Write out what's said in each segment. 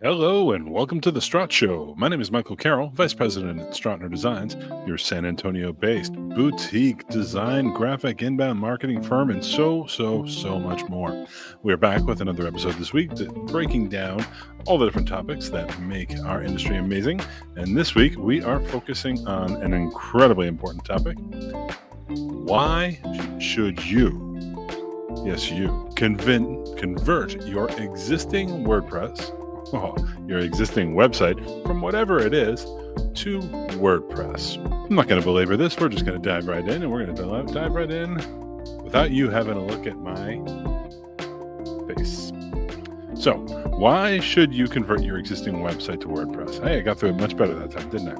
Hello and welcome to the StrottSHOW. My name is Michael Carroll, Vice President at Strottner Designs, your San Antonio-based boutique design, graphic, inbound marketing firm, and so much more. We're back with another episode this week, breaking down all the different topics that make our industry amazing. And this week, we are focusing on an incredibly important topic. Why should you, yes you, convert your existing WordPress, your existing website from whatever it is to WordPress? I'm not going to belabor this. We're just going to dive right in, and we're going to dive right in without you having to look at my face. So, why should you convert your existing website to WordPress? Hey, I got through it much better that time, didn't I?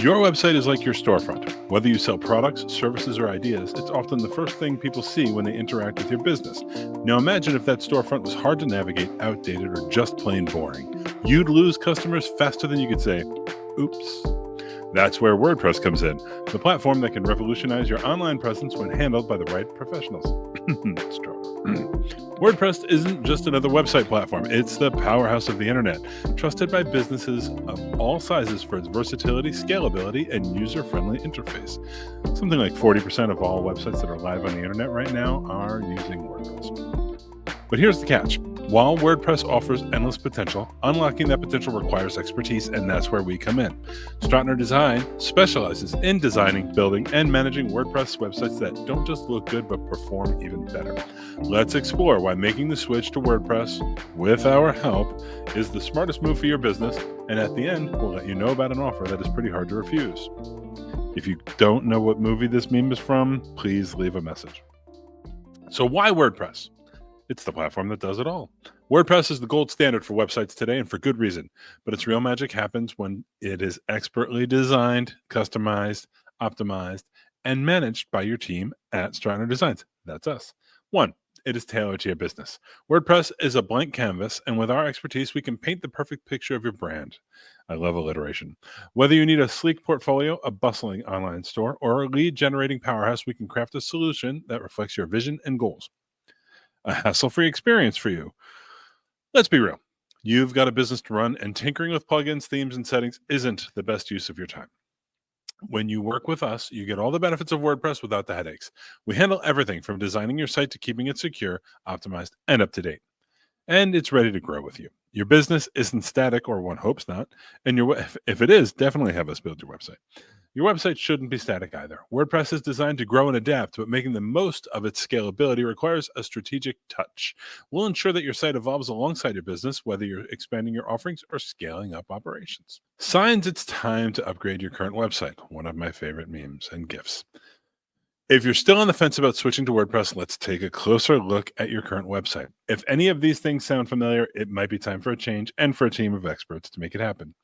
Your website is like your storefront. Whether you sell products, services, or ideas, it's often the first thing people see when they interact with your business. Now imagine if that storefront was hard to navigate, outdated, or just plain boring. You'd lose customers faster than you could say, oops. That's where WordPress comes in, the platform that can revolutionize your online presence when handled by the right professionals. WordPress isn't just another website platform. It's the powerhouse of the internet, trusted by businesses of all sizes for its versatility, scalability, and user-friendly interface. Something like 40% of all websites that are live on the internet right now are using WordPress. But here's the catch. While WordPress offers endless potential, unlocking that potential requires expertise, and that's where we come in. Strottner Design specializes in designing, building, and managing WordPress websites that don't just look good but perform even better. Let's explore why making the switch to WordPress with our help is the smartest move for your business, and at the end, we'll let you know about an offer that is pretty hard to refuse. If you don't know what movie this meme is from, please leave a message. So why WordPress? It's the platform that does it all. WordPress is the gold standard for websites today, and for good reason. But its real magic happens when it is expertly designed, customized, optimized, and managed by your team at Strottner Designs. That's us. 1. It is tailored to your business. WordPress is a blank canvas, and with our expertise, we can paint the perfect picture of your brand. I love alliteration. Whether you need a sleek portfolio, a bustling online store, or a lead-generating powerhouse, we can craft a solution that reflects your vision and goals. A hassle-free experience for you. Let's be real. You've got a business to run, and tinkering with plugins, themes, and settings isn't the best use of your time. When you work with us, you get all the benefits of WordPress without the headaches. We handle everything from designing your site to keeping it secure, optimized, and up to date. And it's ready to grow with you. Your business isn't static, or one hopes not. And if it is, definitely have us build your website. Your website shouldn't be static either. WordPress is designed to grow and adapt, but making the most of its scalability requires a strategic touch. We'll ensure that your site evolves alongside your business, whether you're expanding your offerings or scaling up operations. Signs it's time to upgrade your current website. One of my favorite memes and GIFs. If you're still on the fence about switching to WordPress, let's take a closer look at your current website. If any of these things sound familiar, it might be time for a change and for a team of experts to make it happen.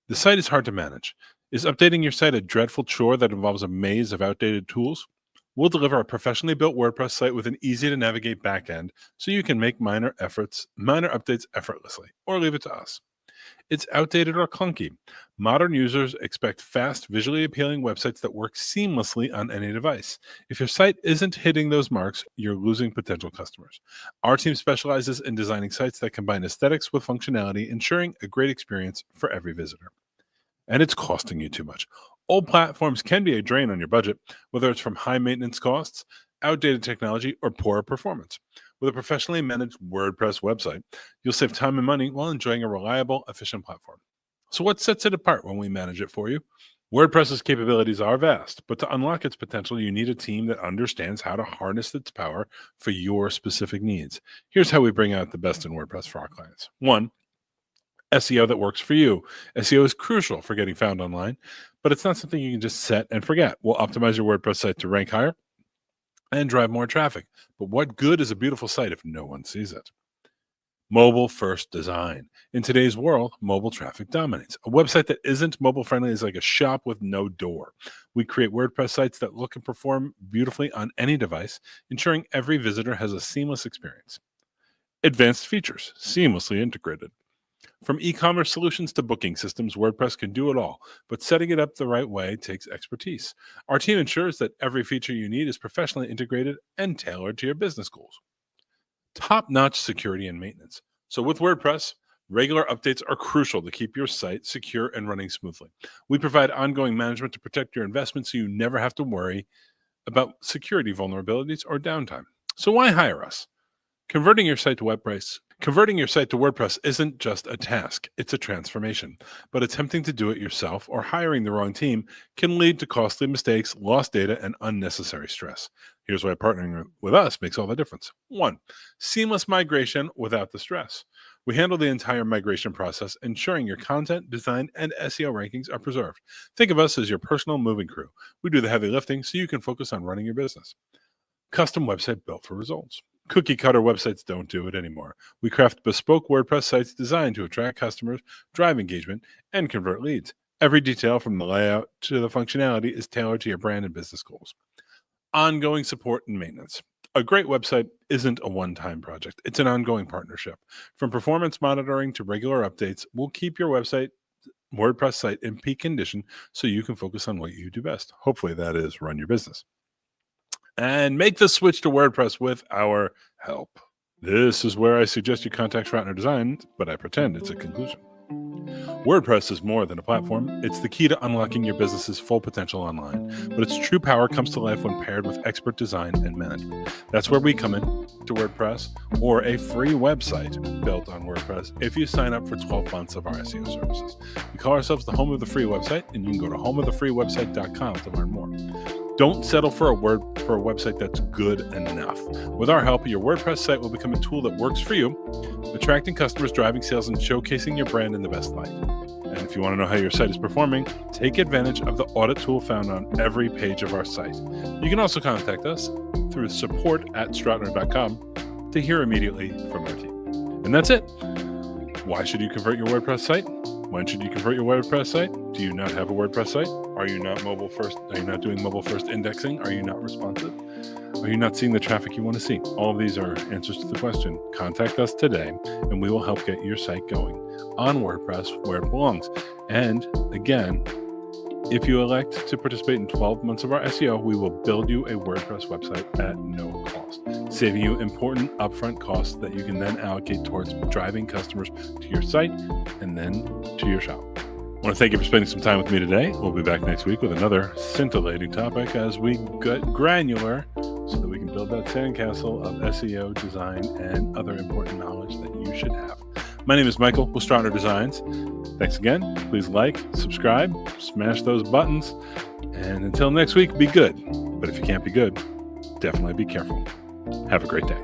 The site is hard to manage. Is updating your site a dreadful chore that involves a maze of outdated tools? We'll deliver a professionally built WordPress site with an easy-to-navigate backend so you can make minor updates effortlessly, or leave it to us. It's outdated or clunky. Modern users expect fast, visually appealing websites that work seamlessly on any device. If your site isn't hitting those marks, you're losing potential customers. Our team specializes in designing sites that combine aesthetics with functionality, ensuring a great experience for every visitor. And it's costing you too much. Old platforms can be a drain on your budget, whether it's from high maintenance costs, outdated technology, or poor performance. With a professionally managed WordPress website, you'll save time and money while enjoying a reliable, efficient platform. So what sets it apart when we manage it for you? WordPress's capabilities are vast, but to unlock its potential, you need a team that understands how to harness its power for your specific needs. Here's how we bring out the best in WordPress for our clients. 1. SEO that works for you. SEO is crucial for getting found online, but it's not something you can just set and forget. We'll optimize your WordPress site to rank higher and drive more traffic. But what good is a beautiful site if no one sees it? Mobile first design. In today's world, mobile traffic dominates. A website that isn't mobile friendly is like a shop with no door. We create WordPress sites that look and perform beautifully on any device, ensuring every visitor has a seamless experience. Advanced features, seamlessly integrated. From e-commerce solutions to booking systems, WordPress can do it all, but setting it up the right way takes expertise. Our team ensures that every feature you need is professionally integrated and tailored to your business goals. Top-notch security and maintenance. So with WordPress, Regular updates are crucial to keep your site secure and running smoothly. We provide ongoing management to protect your investment so you never have to worry about security vulnerabilities or downtime. So why hire us? Converting your site to WordPress isn't just a task, it's a transformation. But attempting to do it yourself or hiring the wrong team can lead to costly mistakes, lost data, and unnecessary stress. Here's why partnering with us makes all the difference. 1. Seamless migration without the stress. We handle the entire migration process, ensuring your content, design, and SEO rankings are preserved. Think of us as your personal moving crew. We do the heavy lifting so you can focus on running your business. Custom website built for results. Cookie cutter websites don't do it anymore. We craft bespoke WordPress sites designed to attract customers, drive engagement, and convert leads. Every detail from the layout to the functionality is tailored to your brand and business goals. Ongoing support and maintenance. A great website isn't a one-time project. It's an ongoing partnership. From performance monitoring to regular updates, we'll keep your WordPress site in peak condition so you can focus on what you do best. Hopefully that is run your business. And make the switch to WordPress with our help. This is where I suggest you contact Strottner Designs, but I pretend it's a conclusion. WordPress is more than a platform. It's the key to unlocking your business's full potential online. But its true power comes to life when paired with expert design and management. That's where we come in to WordPress, or a free website built on WordPress if you sign up for 12 months of our SEO services. We call ourselves the home of the free website, and you can go to homeofthefreewebsite.com to learn more. Don't settle for a website that's good enough. With our help, your WordPress site will become a tool that works for you, attracting customers, driving sales, and showcasing your brand in the best light. And if you want to know how your site is performing, take advantage of the audit tool found on every page of our site. You can also contact us through support@strottner.com to hear immediately from our team. And that's it. Why should you convert your WordPress site? When should you convert your WordPress site? Do you not have a WordPress site? Are you not mobile first? Are you not doing mobile first indexing? Are you not responsive? Are you not seeing the traffic you want to see? All of these are answers to the question. Contact us today, and we will help get your site going on WordPress where it belongs. And again, if you elect to participate in 12 months of our SEO, we will build you a WordPress website at no cost, saving you important upfront costs that you can then allocate towards driving customers to your site and then to your shop. I want to thank you for spending some time with me today. We'll be back next week with another scintillating topic as we get granular so that we can build that sandcastle of SEO, design, and other important knowledge that you should have. My name is Michael with Strottner Designs. Thanks again. Please like, subscribe, smash those buttons. And until next week, be good. But if you can't be good, definitely be careful. Have a great day.